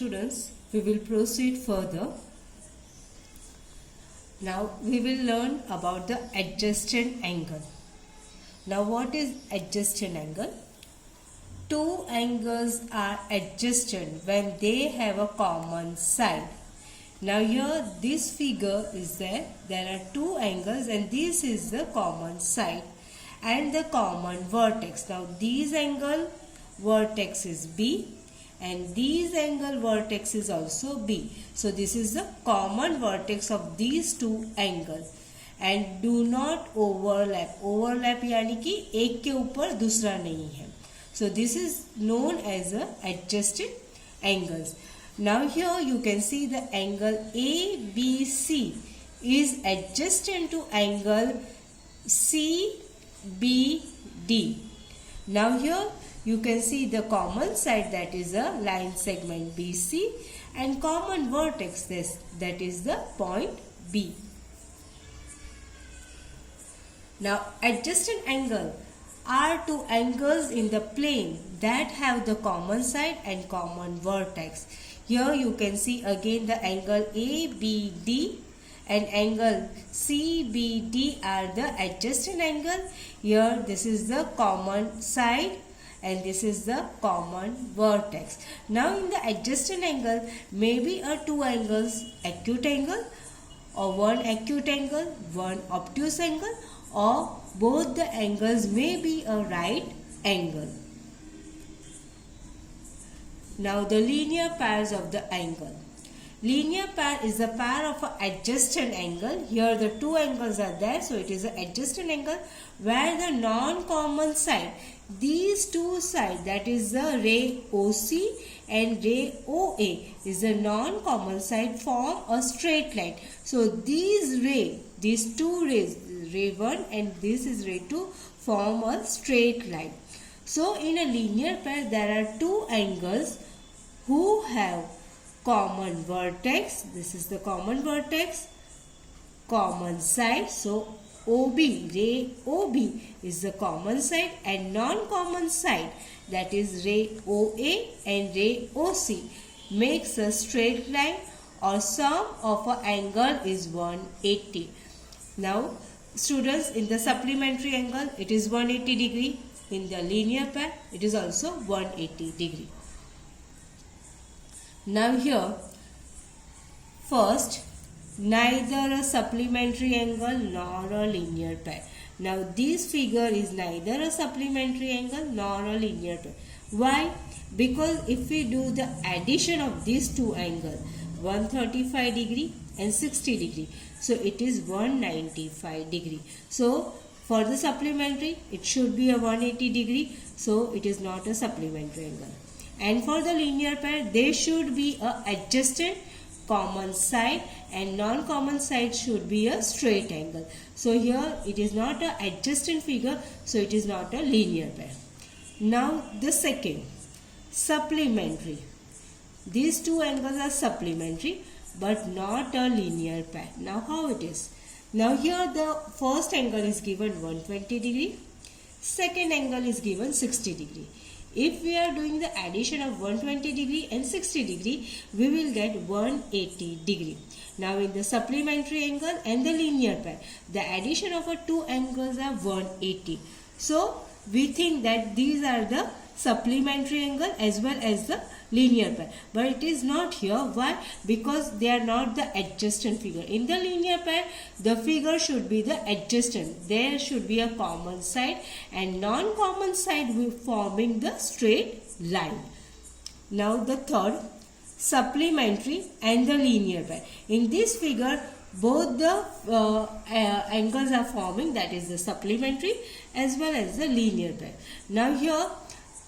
students, we will proceed further. Now we will learn about the adjacent angle. Now what is adjacent angle? Two angles are adjacent when they have a common side. Now here this figure is there. There are two angles and this is the common side and the common vertex. Now these angle vertex is B and these angle vertex is also B. So this is the common vertex of these two angles and do not overlap. Overlap यानी कि एक के ऊपर दूसरा नहीं है. So this is known as a adjacent angles. Now here you can see the angle ABC is adjacent to angle CBD. Now here you can see the common side, that is a line segment BC, and common vertex, that is the point B. Now adjacent angle are two angles in the plane that have the common side and common vertex. Here you can see again the angle ABD and angle CBD are the adjacent angle. Here this is the common side and this is the common vertex. Now in the adjacent angle, maybe a two angles, acute angle or one acute angle, one obtuse angle, or both the angles may be a right angle. Now the linear pairs of the angle. Linear pair is a pair of an adjacent angle. Here the two angles are there, so it is an adjacent angle where the non-common side, these two sides, that is the ray OC and ray OA, is a non-common side, form a straight line. So these two rays, ray 1 and this is ray 2, form a straight line. So in a linear pair there are two angles who have common vertex. This is the common vertex, common side. So OB, ray OB is the common side and non-common side, that is ray OA and ray OC, makes a straight line or sum of an angle is 180. Now students, in the supplementary angle it is 180 degree. In the linear pair it is also 180 degree. Now here first, neither a supplementary angle nor a linear pair. Now this figure is neither a supplementary angle nor a linear pair. Why? Because if we do the addition of these two angles, 135 degree and 60 degree, so it is 195 degree. So for the supplementary it should be a 180 degree, so it is not a supplementary angle. And for the linear pair there should be a adjacent common side and non-common side should be a straight angle. So here it is not a adjacent figure, so it is not a linear pair. Now the second, supplementary. These two angles are supplementary but not a linear pair. Now how it is? Now here the first angle is given 120 degree, second angle is given 60 degree. If we are doing the addition of 120 degree and 60 degree, we will get 180 degree. Now in the supplementary angle and the linear pair, the addition of a two angles are 180. So we think that these are the supplementary angle as well as the linear pair, but it is not here. Why? Because they are not the adjacent figure. In the linear pair the figure should be the adjacent. There should be a common side and non-common side forming the straight line. Now the third, supplementary and the linear pair. In this figure both the angles are forming, that is the supplementary as well as the linear pair. Now here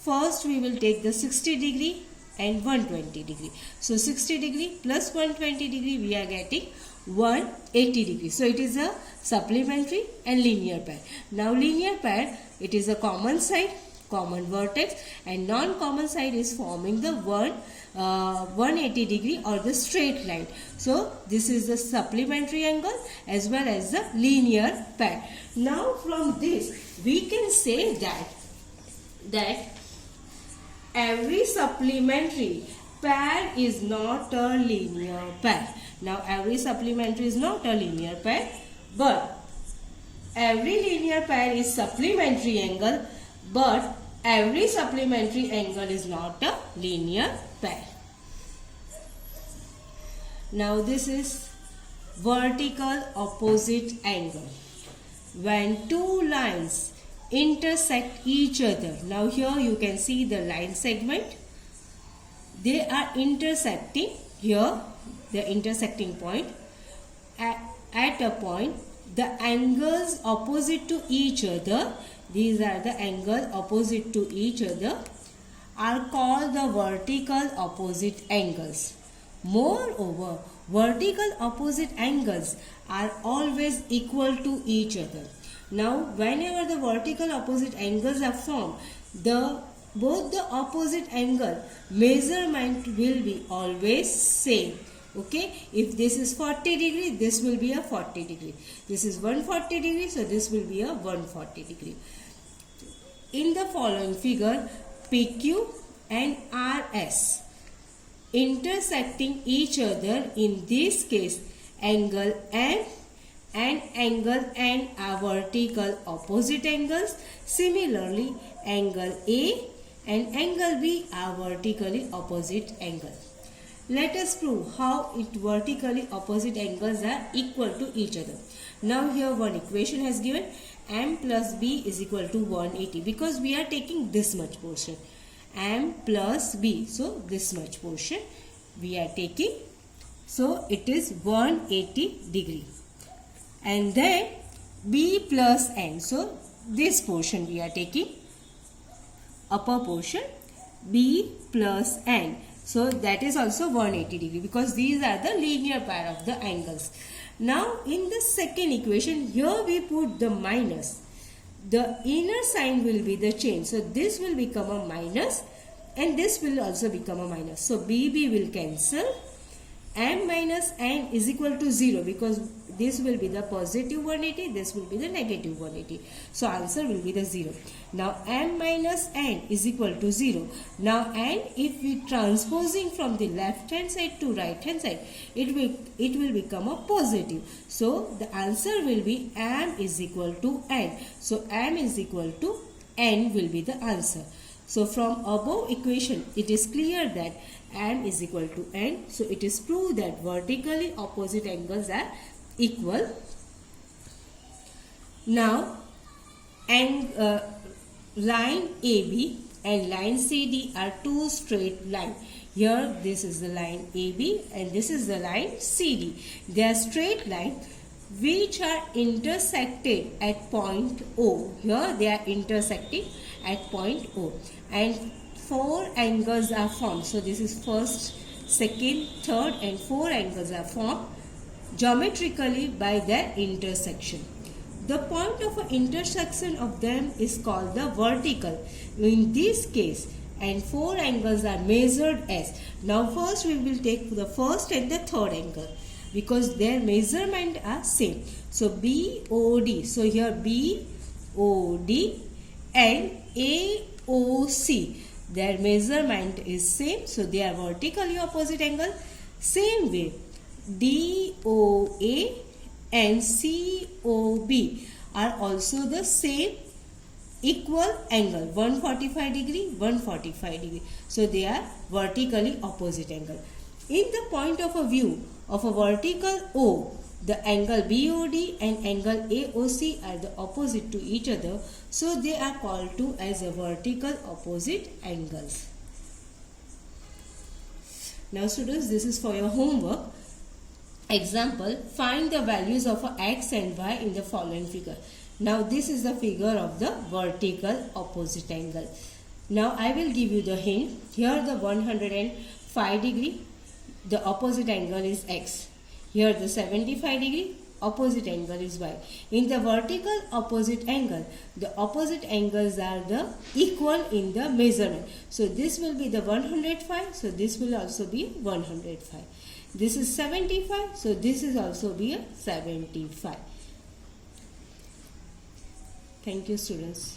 first we will take the 60 degree and 120 degree. So 60 degree plus 120 degree we are getting 180 degree. So it is a supplementary and linear pair. Now linear pair, it is a common side, common vertex, and non-common side is forming the 180 degree or the straight line. So this is the supplementary angle as well as the linear pair. Now from this we can say that every supplementary pair is not a linear pair. Now every supplementary is not a linear pair, but every linear pair is supplementary angle, but every supplementary angle is not a linear pair. Now this is vertical opposite angle. When two lines intersect each other, now here you can see the line segment. They are intersecting here, the intersecting point. At a point, the angles opposite to each other, these are the angles opposite to each other, are called the vertical opposite angles. Moreover, vertical opposite angles are always equal to each other. Now, whenever the vertical opposite angles are formed, both the opposite angle measurement will be always same. Okay, if this is 40 degree, this will be a 40 degree. This is 140 degree, so this will be a 140 degree. In the following figure, PQ and RS intersecting each other, in this case angle M and angle N are vertical opposite angles. Similarly, angle A and angle B are vertically opposite angles. Let us prove how vertically opposite angles are equal to each other. Now here one equation has given, M plus B is equal to 180, because we are taking this much portion. M plus B, so this much portion we are taking, so it is 180 degree. And then B plus N, so this portion we are taking, upper portion, B plus N, so that is also 180 degree, because these are the linear pair of the angles. Now in the second equation, here we put the minus. The inner sign will be the change, so this will become a minus and this will also become a minus. So BB will cancel. M minus N is equal to 0, because this will be the positive 180, this will be the negative 180. So answer will be the 0. Now M minus N is equal to 0. Now N, if we transposing from the left hand side to right hand side, it will become a positive. So the answer will be M is equal to N. So M is equal to N will be the answer. So from above equation, it is clear that M is equal to N. So it is proved that vertically opposite angles are equal. Now, line AB and line CD are two straight lines. Here this is the line AB and this is the line CD. They are straight lines which are intersected at point O. Here they are intersecting at point O, and four angles are formed. So this is first, second, third and four angles are formed geometrically by their intersection. The point of intersection of them is called the vertical in this case, and four angles are measured as. Now first we will take the first and the third angle, because their measurement are same. So BOD, so here BOD and AOC, their measurement is same, so they are vertically opposite angle. Same way, DOA and COB are also the same equal angle, 145 degree, 145 degree. So they are vertically opposite angle. In the point of a view of a vertical O, the angle BOD and angle AOC are the opposite to each other, so they are called to as a vertical opposite angles. Now students, this is for your homework. Example, find the values of x and y in the following figure. Now this is the figure of the vertical opposite angle. Now I will give you the hint. Here the 105 degree, the opposite angle is x. Here the 75 degree, opposite angle is y. In the vertical opposite angle, the opposite angles are the equal in the measurement. So this will be the 105, so this will also be 105. This is 75, so this is also be a 75. Thank you students.